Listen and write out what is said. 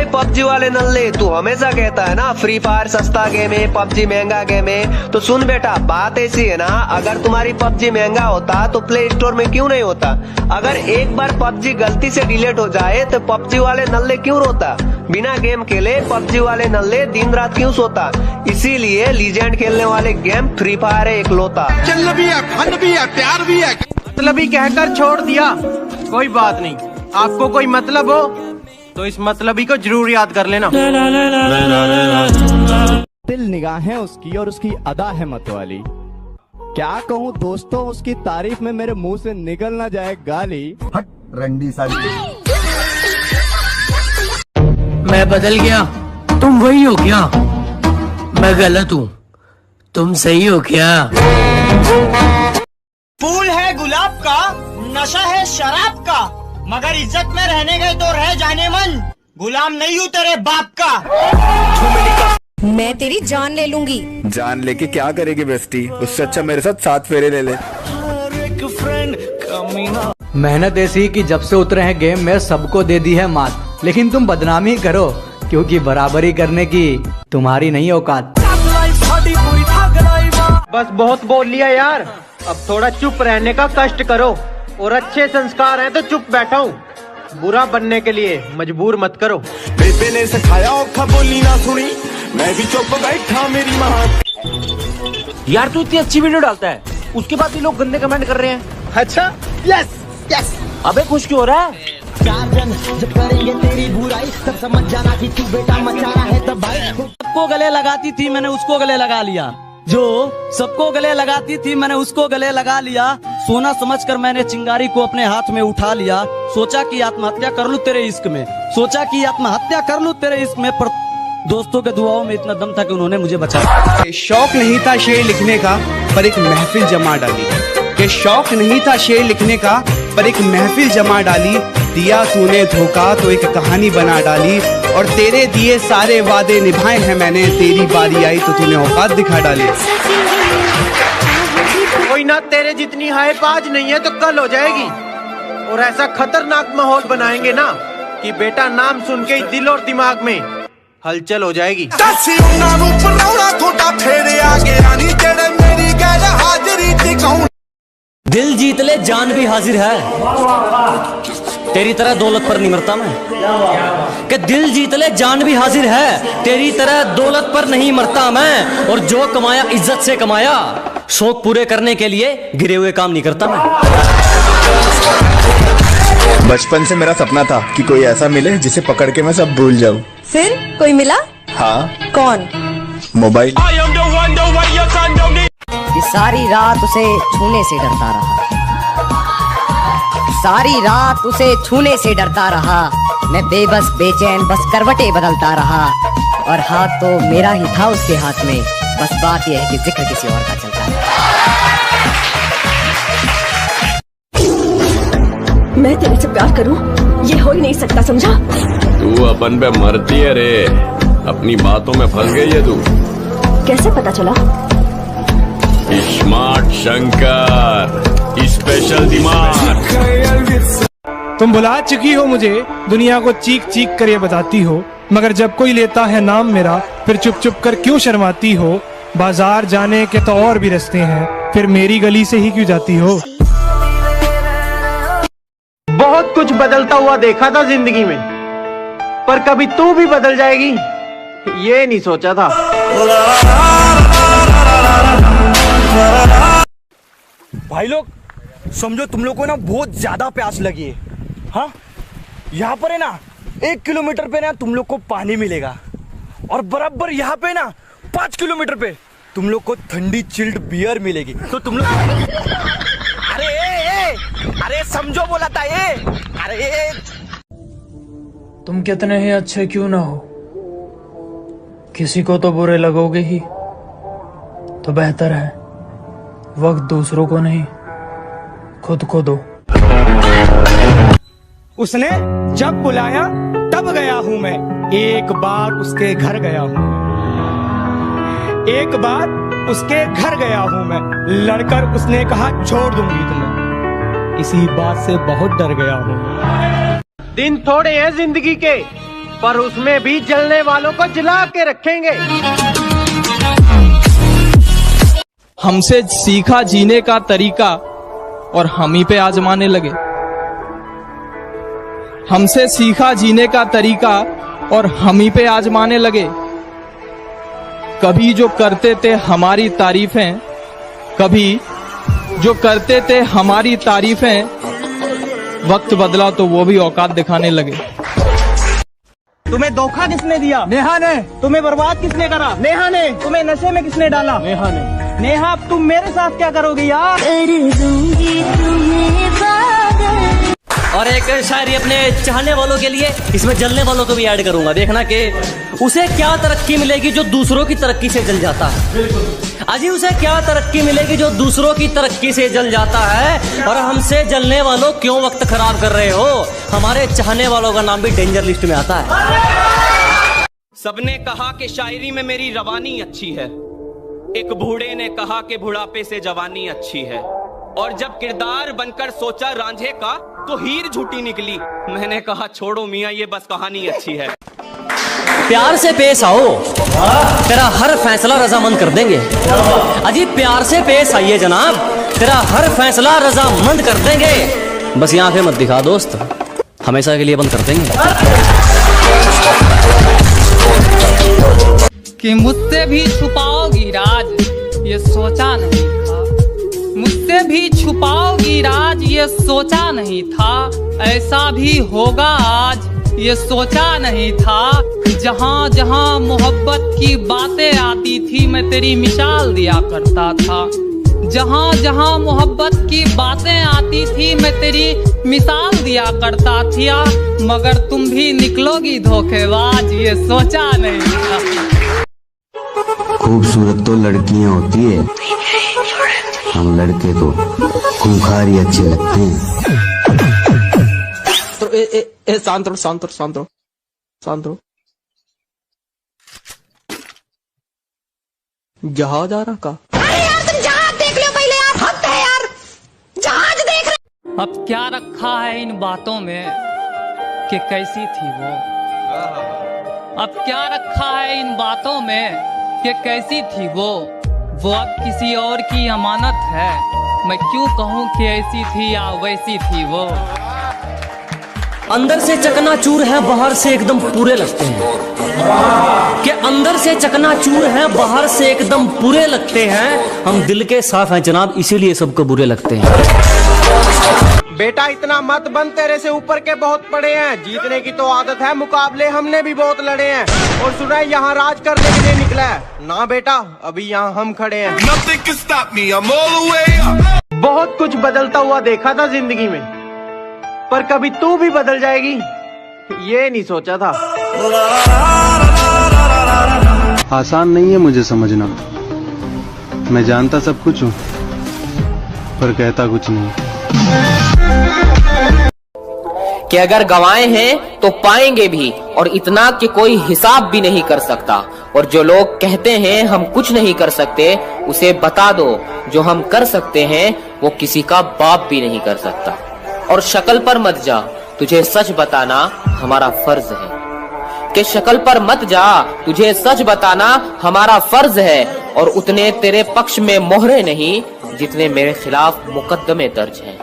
भाई पबजी वाले नल्ले, तू हमेशा कहता है ना फ्री फायर सस्ता गेम है, पबजी महंगा गेम है। तो सुन बेटा, बात ऐसी है ना, अगर तुम्हारी पबजी महंगा होता तो प्ले स्टोर में क्यों नहीं होता। अगर एक बार पबजी गलती से डिलीट हो जाए तो पबजी वाले नल्ले क्यों रोता। बिना गेम खेले पबजी वाले नल्ले दिन रात क्यों सोता। इसीलिए लीजेंड खेलने वाले गेम फ्री फायर है इकलौता। चल भी है, फन भी है, प्यार भी है। मतलब ही कहकर छोड़ दिया, कोई बात नहीं। आपको कोई मतलब हो तो इस मतलबी को जरूर याद कर लेना। दिल निगाहें उसकी और उसकी अदा है मतवाली। क्या कहूँ दोस्तों, उसकी तारीफ में मेरे मुंह से निकल ना जाए गाली। हट रंडी साली। मैं बदल गया, तुम वही हो क्या? मैं गलत हूँ, तुम सही हो क्या? फूल है गुलाब का, नशा है शराब का, मगर इज्जत में रहने गए तो रह जाने मन। गुलाम नहीं हूँ तेरे बाप का। मैं तेरी जान ले लूंगी। जान लेके क्या करेगी बेस्टी? उससे अच्छा मेरे साथ 7 फेरे ले ले। मेहनत ऐसी कि जब से उतरे हैं गेम में सबको दे दी है मात, लेकिन तुम बदनामी करो क्योंकि बराबरी करने की तुम्हारी नहीं औकात। बस बहुत बोल लिया यार, अब थोड़ा चुप रहने का कष्ट करो। और अच्छे संस्कार हैं तो चुप बैठा हूँ, बुरा बनने के लिए मजबूर मत करो। बेबे ने सिखाया औखा बोली ना सुनी, मैं भी चुप बैठा मेरी माँ। यार तू इतनी अच्छी वीडियो डालता है, उसके बाद भी लोग गंदे कमेंट कर रहे हैं। अच्छा, यस यस। अबे खुश क्यों हो रहा है? जब करेंगे तेरी बुराई तब समझ जाना कि तू बेटा मचा रहा है तब भाई। सबको गले लगाती थी मैंने उसको गले लगा लिया, जो सबको गले लगाती थी मैंने उसको गले लगा लिया। सोना समझकर मैंने चिंगारी को अपने हाथ में उठा लिया। सोचा कि आत्महत्या कर लूं तेरे इश्क में, सोचा कि आत्महत्या कर लूं तेरे इश्क में, पर दोस्तों के दुआओं में इतना दम था कि उन्होंने मुझे बचाया। शौक नहीं था शेर लिखने का पर एक महफिल जमा डाली, कि शौक नहीं था शेर लिखने का पर एक महफिल जमा डाली। दिया तूने धोखा तो एक कहानी बना डाली, और तेरे दिए सारे वादे निभाए हैं मैंने। तेरी बारी आई तो तूने औकात दिखा डाली। कोई ना तेरे जितनी हाइप आज नहीं है तो कल हो जाएगी। और ऐसा खतरनाक माहौल बनाएंगे ना कि बेटा नाम सुन के ही दिल और दिमाग में हलचल हो जाएगी। दिल जीत ले जान भी हाजिर है, तेरी तरह दौलत पर नहीं मरता मैं। कि दिल जीत ले जान भी हाजिर है, तेरी तरह दौलत पर नहीं मरता मैं। और जो कमाया इज्जत से कमाया, शौक पूरे करने के लिए गिरे हुए काम नहीं करता मैं। बचपन से मेरा सपना था कि कोई ऐसा मिले जिसे पकड़ के मैं सब भूल जाऊं। फिर कोई मिला? हाँ। कौन? मोबाइल। ये सारी रात उसे छूने से डरता रहा, सारी रात उसे छूने से डरता रहा। मैं बेबस बेचैन बस करवटें बदलता रहा, और हाथ तो मेरा ही था उसके हाथ में। बस बात यह है कि जिक्र किसी और का चलता है। मैं तेरे से प्यार करूं ये हो ही नहीं सकता, समझा? तू अपन पे मरती है रे, अपनी बातों में फंस गई है तू। कैसे पता चला? स्मार्ट शंकर, स्पेशल दिमाग। तुम भुला चुकी हो मुझे, दुनिया को चीख चीख कर ये बताती हो, मगर जब कोई लेता है नाम मेरा फिर चुप चुप कर क्यों शर्माती हो। बाजार जाने के तो और भी रास्ते हैं, फिर मेरी गली से ही क्यों जाती हो। बहुत कुछ बदलता हुआ देखा था जिंदगी में, पर कभी तू भी बदल जाएगी ये नहीं सोचा था। भाई लोग समझो, तुम लोग को ना बहुत ज्यादा प्यास लगी है। हाँ, यहाँ पर है ना 1 किलोमीटर पे ना तुम लोग को पानी मिलेगा, और बराबर यहाँ पे ना 5 किलोमीटर पे तुम लोग को ठंडी चिल्ड बियर मिलेगी। तो तुम लोग अरे समझो बोला था ये। अरे तुम कितने ही अच्छे क्यों ना हो, किसी को तो बुरे लगोगे ही। तो बेहतर है वक्त दूसरों को नहीं, खुद को दो। उसने जब बुलाया तब गया हूं मैं, एक बार उसके घर गया हूं, एक बार उसके घर गया हूं मैं। लड़कर उसने कहा छोड़ दूंगी तुम्हें, इसी बात से बहुत डर गया हूं। दिन थोड़े हैं जिंदगी के, पर उसमें भी जलने वालों को जला के रखेंगे। हमसे सीखा जीने का तरीका और हम ही पे आजमाने लगे। हमसे सीखा जीने का तरीका और हम ही पे आजमाने लगे। कभी जो करते थे हमारी तारीफें, कभी जो करते थे हमारी तारीफें, वक्त बदला तो वो भी औकात दिखाने लगे। तुम्हें धोखा किसने दिया? नेहा ने। तुम्हें बर्बाद किसने करा? नेहा ने। तुम्हें नशे में किसने डाला? नेहा ने। नेहा, अब तुम मेरे साथ क्या करोगी यार? कर दूंगी तुम्हें पागल। और एक शायरी अपने चाहने वालों के लिए, इसमें जलने वालों को भी ऐड करूंगा। देखना कि उसे क्या तरक्की मिलेगी जो दूसरों की तरक्की से जल जाता है। अजी उसे क्या तरक्की मिलेगी जो दूसरों की तरक्की से जल जाता है। और हमसे जलने वालों क्यों वक्त खराब कर रहे हो? हमारे चाहने वालों का नाम भी डेंजर लिस्ट में आता है। सबने कहा कि शायरी में मेरी रवानी अच्छी है। एक बूढ़े ने कहा कि बुढ़ापे से जवानी अच्छी है। और जब किरदार बनकर सोचा रांझे का तो हीर झूठी निकली। मैंने कहा छोड़ो मियां ये बस कहानी अच्छी है। प्यार से पेश आओ, तेरा हर फैसला रजामंद कर देंगे। अजी प्यार से पेश आइए जनाब, तेरा हर फैसला रजामंद कर देंगे। बस ये आंखें मत दिखा दोस्त, हमेशा के लिए बंद कर देंगे। कि मुझसे भी छुपाओगी राज ये सोचा नहीं था। मुझसे भी छुपाओगी राज ये सोचा नहीं था। ऐसा भी होगा आज ये सोचा नहीं था। जहाँ जहाँ मोहब्बत की बातें आती थी मैं तेरी मिसाल दिया करता था। जहाँ जहाँ मोहब्बत की बातें आती थी मैं तेरी मिसाल दिया करता था। मगर तुम भी निकलोगी धोखेबाज ये सोचा नहीं था। खूबसूरत तो लड़कियां होती है, हम लड़के तो खूंखार ही अच्छे लगते हैं। तो शांत रहो, शांत रहो, शांत रहो, शांत रहो। जहाज आ रहा का? अरे यार तुम जहाज देख लो पहले यार, हद है यार, जहाज देख रहे। अब क्या रखा है इन बातों में कि कैसी थी वो? अब क्या रखा है इन बातों में कि कैसी थी वो? वो अब किसी और की अमानत है। मैं क्यों कहूँ कि ऐसी थी या वैसी थी वो? अंदर से चकनाचूर है, बाहर से एकदम पूरे लगते हैं। कि अंदर से चकनाचूर है, बाहर से एकदम पूरे लगते हैं। हम दिल के साफ हैं जनाब, इसीलिए सबको बुरे लगते हैं। बेटा इतना मत बन, तेरे से ऊपर के बहुत पड़े हैं। जीतने की तो आदत है, मुकाबले हमने भी बहुत लड़े हैं। और सुना है यहाँ राज करने के लिए निकला है ना बेटा, अभी यहाँ हम खड़े हैं। बहुत कुछ बदलता हुआ देखा था जिंदगी में, पर कभी तू भी बदल जाएगी ये नहीं सोचा था। आसान नहीं है मुझे समझना, मैं जानता सब कुछ हूँ पर कहता कुछ नहीं। कि अगर गंवाए हैं तो पाएंगे भी, और इतना कि कोई हिसाब भी नहीं कर सकता। और जो लोग कहते हैं हम कुछ नहीं कर सकते, उसे बता दो जो हम कर सकते हैं वो किसी का बाप भी नहीं कर सकता। और शक्ल पर मत जा, तुझे सच बताना हमारा फर्ज है। कि शक्ल पर मत जा, तुझे सच बताना हमारा फर्ज है। और उतने तेरे पक्ष में मोहरे नहीं जितने मेरे खिलाफ मुकदमे दर्ज हैं।